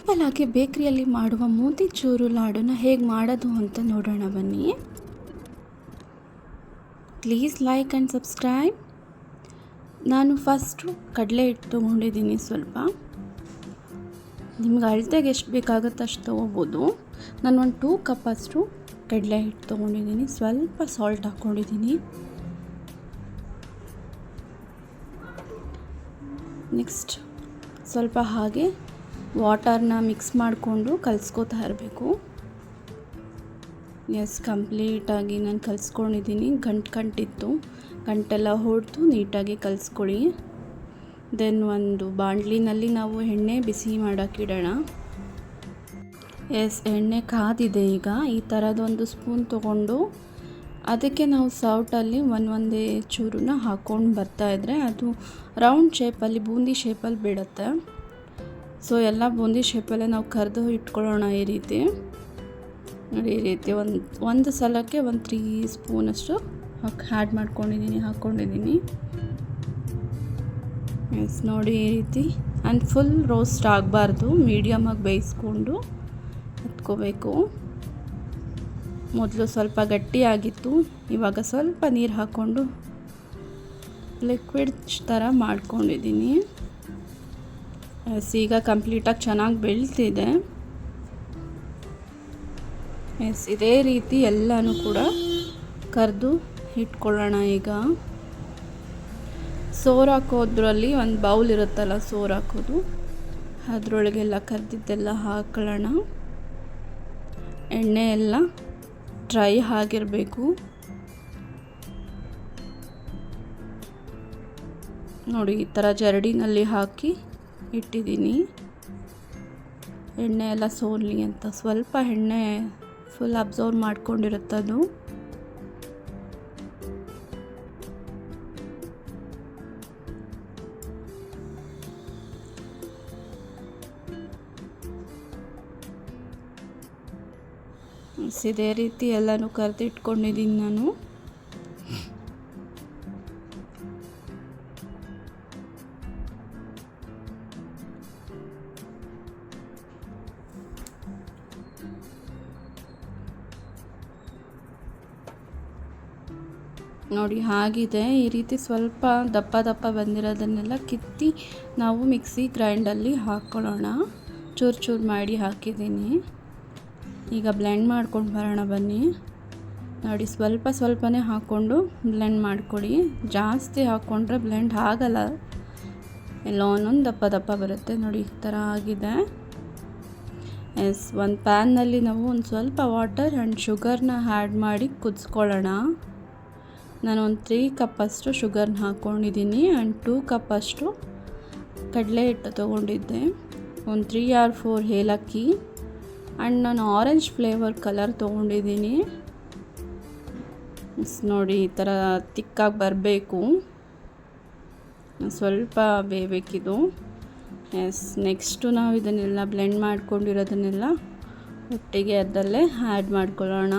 ಸಿಂಪಲ್ಲಾಗಿ ಬೇಕ್ರಿಯಲ್ಲಿ ಮಾಡುವ ಮೋತಿಚೂರು ಲಾಡನ್ನು ಹೇಗೆ ಮಾಡೋದು ಅಂತ ನೋಡೋಣ ಬನ್ನಿ. Please like and subscribe. ನಾನು ಫಸ್ಟು ಕಡಲೆ ಹಿಟ್ಟು ತೊಗೊಂಡಿದ್ದೀನಿ. ಸ್ವಲ್ಪ ನಿಮ್ಗೆ ಅಳತೆಗೆ ಎಷ್ಟು ಬೇಕಾಗುತ್ತೆ ಅಷ್ಟು ತೊಗೋಬೋದು. ನಾನು ಒಂದು 2 ಕಪ್ ಅಷ್ಟು ಕಡಲೆ ಹಿಟ್ಟು ತೊಗೊಂಡಿದ್ದೀನಿ. ಸ್ವಲ್ಪ ಸಾಲ್ಟ್ ಹಾಕ್ಕೊಂಡಿದ್ದೀನಿ. ನೆಕ್ಸ್ಟ್ ಸ್ವಲ್ಪ ಹಾಗೆ ವಾಟರ್ನ ಮಿಕ್ಸ್ ಮಾಡಿಕೊಂಡು ಕಲಿಸ್ಕೋತಾ ಇರಬೇಕು. ಕಂಪ್ಲೀಟಾಗಿ ನಾನು ಕಲಿಸ್ಕೊಂಡಿದ್ದೀನಿ. ಗಂಟಿತ್ತು, ಗಂಟೆಲ್ಲ ಹೊಡೆದು ನೀಟಾಗಿ ಕಲಿಸ್ಕೊಳ್ಳಿ. ದೆನ್ ಒಂದು ಬಾಣಲಿನಲ್ಲಿ ನಾವು ಎಣ್ಣೆ ಬಿಸಿ ಮಾಡೋಕ್ಕಿಡೋಣ. ಎಣ್ಣೆ ಕಾದಿದೆ. ಈಗ ಈ ಥರದೊಂದು ಸ್ಪೂನ್ ತೊಗೊಂಡು ಅದಕ್ಕೆ ನಾವು ಸೌಟಲ್ಲಿ ಒಂದೇ ಚೂರನ್ನ ಹಾಕ್ಕೊಂಡು ಬರ್ತಾಯಿದ್ರೆ ಅದು ರೌಂಡ್ ಶೇಪಲ್ಲಿ ಬೂಂದಿ ಶೇಪಲ್ಲಿ ಬಿಡುತ್ತೆ. ಸೊ ಎಲ್ಲ ಬೂಂದಿ ಶೇಪಲ್ಲೇ ನಾವು ಕರೆದು ಇಟ್ಕೊಳ್ಳೋಣ. ಈ ರೀತಿ ನೋಡಿ, ಈ ರೀತಿ ಒಂದು ಸಲಕ್ಕೆ 3 ಸ್ಪೂನಷ್ಟು ಹಾಕ್ಕೊಂಡಿದ್ದೀನಿ. ನೋಡಿ ಈ ರೀತಿ. ಆ್ಯಂಡ್ ಫುಲ್ ರೋಸ್ಟ್ ಆಗಬಾರ್ದು, ಮೀಡಿಯಮಾಗಿ ಬೇಯಿಸ್ಕೊಂಡು ಎತ್ಕೋಬೇಕು. ಮೊದಲು ಸ್ವಲ್ಪ ಗಟ್ಟಿಯಾಗಿತ್ತು, ಇವಾಗ ಸ್ವಲ್ಪ ನೀರು ಹಾಕ್ಕೊಂಡು ಲಿಕ್ವಿಡ್ ಥರ ಮಾಡ್ಕೊಂಡಿದ್ದೀನಿ. ಈಗ ಕಂಪ್ಲೀಟಾಗಿ ಚೆನ್ನಾಗಿ ಬೆಳ್ತಿದೆ. ಇದೇ ರೀತಿ ಎಲ್ಲನೂ ಕೂಡ ಕರೆದು ಇಟ್ಕೊಳ್ಳೋಣ. ಈಗ ಸೋರು ಹಾಕೋದ್ರಲ್ಲಿ ಒಂದು ಬೌಲ್ ಇರುತ್ತಲ್ಲ, ಸೋರು ಹಾಕೋದು, ಅದರೊಳಗೆಲ್ಲ ಕರೆದಿದ್ದೆಲ್ಲ ಹಾಕೊಳ್ಳೋಣ. ಎಣ್ಣೆ ಎಲ್ಲ ಡ್ರೈ ಆಗಿರಬೇಕು. ನೋಡಿ, ಈ ಥರ ಜರಡಿನಲ್ಲಿ ಹಾಕಿ ಇಟ್ಟಿದ್ದೀನಿ. ಎಣ್ಣೆ ಎಲ್ಲ ಸೋರಲಿ ಅಂತ. ಸ್ವಲ್ಪ ಎಣ್ಣೆ ಫುಲ್ ಅಬ್ಸರ್ವ್ ಮಾಡ್ಕೊಂಡಿರುತ್ತದು. ಇದೇ ರೀತಿ ಎಲ್ಲನೂ ಕರೆದಿಟ್ಕೊಂಡಿದ್ದೀನಿ ನಾನು. ನೋಡಿ ಆಗಿದೆ. ಈ ರೀತಿ ಸ್ವಲ್ಪ ದಪ್ಪ ಬಂದಿರೋದನ್ನೆಲ್ಲ ಕಿತ್ತಿ ನಾವು ಮಿಕ್ಸಿ ಗ್ರೈಂಡಲ್ಲಿ ಹಾಕ್ಕೊಳ್ಳೋಣ. ಚೂರು ಮಾಡಿ ಹಾಕಿದ್ದೀನಿ. ಈಗ ಬ್ಲೆಂಡ್ ಮಾಡ್ಕೊಂಡು ಬರೋಣ ಬನ್ನಿ. ನೋಡಿ, ಸ್ವಲ್ಪನೇ ಹಾಕ್ಕೊಂಡು ಬ್ಲೆಂಡ್ ಮಾಡ್ಕೊಳ್ಳಿ. ಜಾಸ್ತಿ ಹಾಕ್ಕೊಂಡ್ರೆ ಬ್ಲೆಂಡ್ ಆಗಲ್ಲ, ಎಲ್ಲ ಒಂದೊಂದು ದಪ್ಪ ಬರುತ್ತೆ. ನೋಡಿ, ಈ ಥರ ಆಗಿದೆ. ಒಂದು ಪ್ಯಾನ್ನಲ್ಲಿ ನಾವು ಒಂದು ಸ್ವಲ್ಪ ವಾಟರ್ ಆ್ಯಂಡ್ ಶುಗರ್ನ ಆ್ಯಡ್ ಮಾಡಿ ಕುದಿಸ್ಕೊಳ್ಳೋಣ. ನಾನು ಒಂದು 3 ಕಪ್ಪಷ್ಟು ಶುಗರ್ನ ಹಾಕ್ಕೊಂಡಿದ್ದೀನಿ. ಆ್ಯಂಡ್ 2 ಕಪ್ಪಷ್ಟು ಕಡಲೆ ಹಿಟ್ಟು ತೊಗೊಂಡಿದ್ದೆ. ಒಂದು 3 or 4 ಏಲಕ್ಕಿ. ಆ್ಯಂಡ್ ನಾನು ಆರೆಂಜ್ ಫ್ಲೇವರ್ ಕಲರ್ ತೊಗೊಂಡಿದ್ದೀನಿ. ನೋಡಿ, ಈ ಥರ ತಿಕ್ಕಾಗಿ ಬರಬೇಕು, ಸ್ವಲ್ಪ ಬೇಯಬೇಕಿದು. ನೆಕ್ಸ್ಟು ನಾವು ಇದನ್ನೆಲ್ಲ ಬ್ಲೆಂಡ್ ಮಾಡ್ಕೊಂಡಿರೋದನ್ನೆಲ್ಲ ಒಟ್ಟಿಗೆ ಅದರಲ್ಲೇ ಆ್ಯಡ್ ಮಾಡ್ಕೊಳ್ಳೋಣ.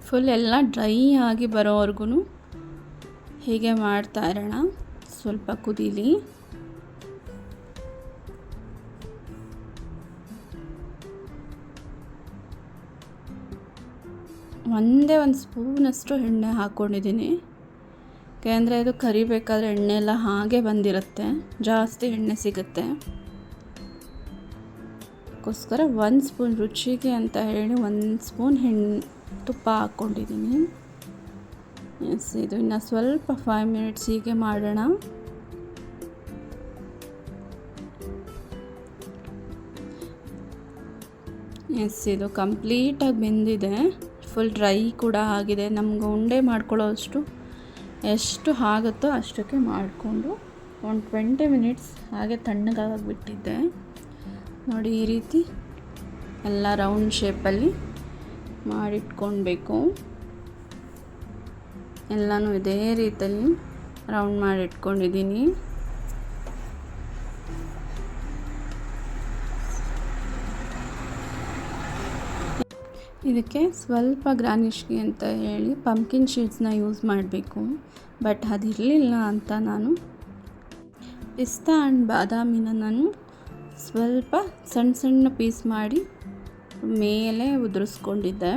ಫುಲ್ ಎಲ್ಲ ಡ್ರೈ ಆಗಿ ಬರೋವರೆಗೂ ಹೀಗೆ ಮಾಡ್ತಾ ಇರೋಣ. ಸ್ವಲ್ಪ ಕುದೀಲಿ. ಒಂದು ಸ್ಪೂನಷ್ಟು ಎಣ್ಣೆ ಹಾಕ್ಕೊಂಡಿದ್ದೀನಿ. ಯಾಕೆಂದರೆ ಇದು ಕರಿಬೇಕಾದ್ರೆ ಎಣ್ಣೆ ಎಲ್ಲ ಹಾಗೆ ಬಂದಿರುತ್ತೆ, ಜಾಸ್ತಿ ಎಣ್ಣೆ ಸಿಗುತ್ತೆ. ಅದಕ್ಕೋಸ್ಕರ 1 ಸ್ಪೂನ್ ರುಚಿಗೆ ಅಂತ ಹೇಳಿ 1 ಸ್ಪೂನ್ ತುಪ್ಪ ಹಾಕ್ಕೊಂಡಿದ್ದೀನಿ. ಇದು ಇನ್ನು ಸ್ವಲ್ಪ 5 ಮಿನಿಟ್ಸ್ ಹೀಗೆ ಮಾಡೋಣ. ಇದು ಕಂಪ್ಲೀಟಾಗಿ ಬೆಂದಿದೆ, ಫುಲ್ ಡ್ರೈ ಕೂಡ ಆಗಿದೆ. ನಮ್ಗೆ ಉಂಡೆ ಮಾಡ್ಕೊಳ್ಳೋ ಎಷ್ಟು ಆಗುತ್ತೋ ಅಷ್ಟಕ್ಕೆ ಮಾಡಿಕೊಂಡು ಒಂದು 20 ಮಿನಿಟ್ಸ್ ಹಾಗೆ ತಣ್ಣಗಾಗಿಬಿಟ್ಟಿದ್ದೆ. ನೋಡಿ, ಈ ರೀತಿ ಎಲ್ಲ ರೌಂಡ್ ಶೇಪಲ್ಲಿ ಮಾಡಿಟ್ಕೊಳ್ಬೇಕು. ಎಲ್ಲನೂ ಇದೇ ರೀತಿಯಲ್ಲಿ ರೌಂಡ್ ಮಾಡಿಟ್ಕೊಂಡಿದ್ದೀನಿ. ಇದಕ್ಕೆ ಸ್ವಲ್ಪ ಗ್ರಾನಿಷ್ಗೆ ಅಂತ ಹೇಳಿ ಪಂಪ್ಕಿನ್ ಸೀಡ್ಸ್ನ ಯೂಸ್ ಮಾಡಬೇಕು. ಬಟ್ ಅದಿರಲಿಲ್ಲ ಅಂತ ನಾನು ಪಿಸ್ತಾ ಆ್ಯಂಡ್ ಬಾದಾಮಿನ ನಾನು ಸ್ವಲ್ಪ ಸಣ್ಣ ಸಣ್ಣ ಪೀಸ್ ಮಾಡಿ ಮೇಲೆ ಉದುರಿಸ್ಕೊಂಡಿದ್ದೆ.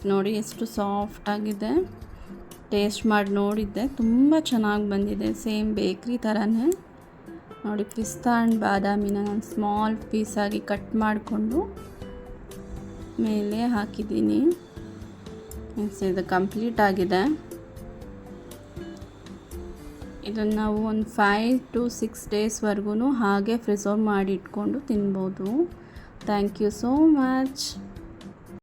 ನೋಡಿ ಎಷ್ಟು ಸಾಫ್ಟಾಗಿದೆ. ಟೇಸ್ಟ್ ಮಾಡಿ ನೋಡಿದ್ದೆ, ತುಂಬ ಚೆನ್ನಾಗಿ ಬಂದಿದೆ. ಸೇಮ್ ಬೇಕ್ರಿ ಥರನೇ. ನೋಡಿ ಪಿಸ್ತಾ ಆ್ಯಂಡ್ ಬಾದಾಮಿನ ನಾನು ಸ್ಮಾಲ್ ಪೀಸಾಗಿ ಕಟ್ ಮಾಡಿಕೊಂಡು ಮೇಲೆ ಹಾಕಿದ್ದೀನಿ. ಇದು ಕಂಪ್ಲೀಟ್ ಆಗಿದೆ. ಇದನ್ನು ನಾವು ಒಂದು 5 to 6 ಡೇಸ್ವರೆಗೂ ಹಾಗೆ ಪ್ರಿಸರ್ವ್ ಮಾಡಿ ಇಟ್ಕೊಂಡು ತಿನ್ಬೋದು. Thank you so much.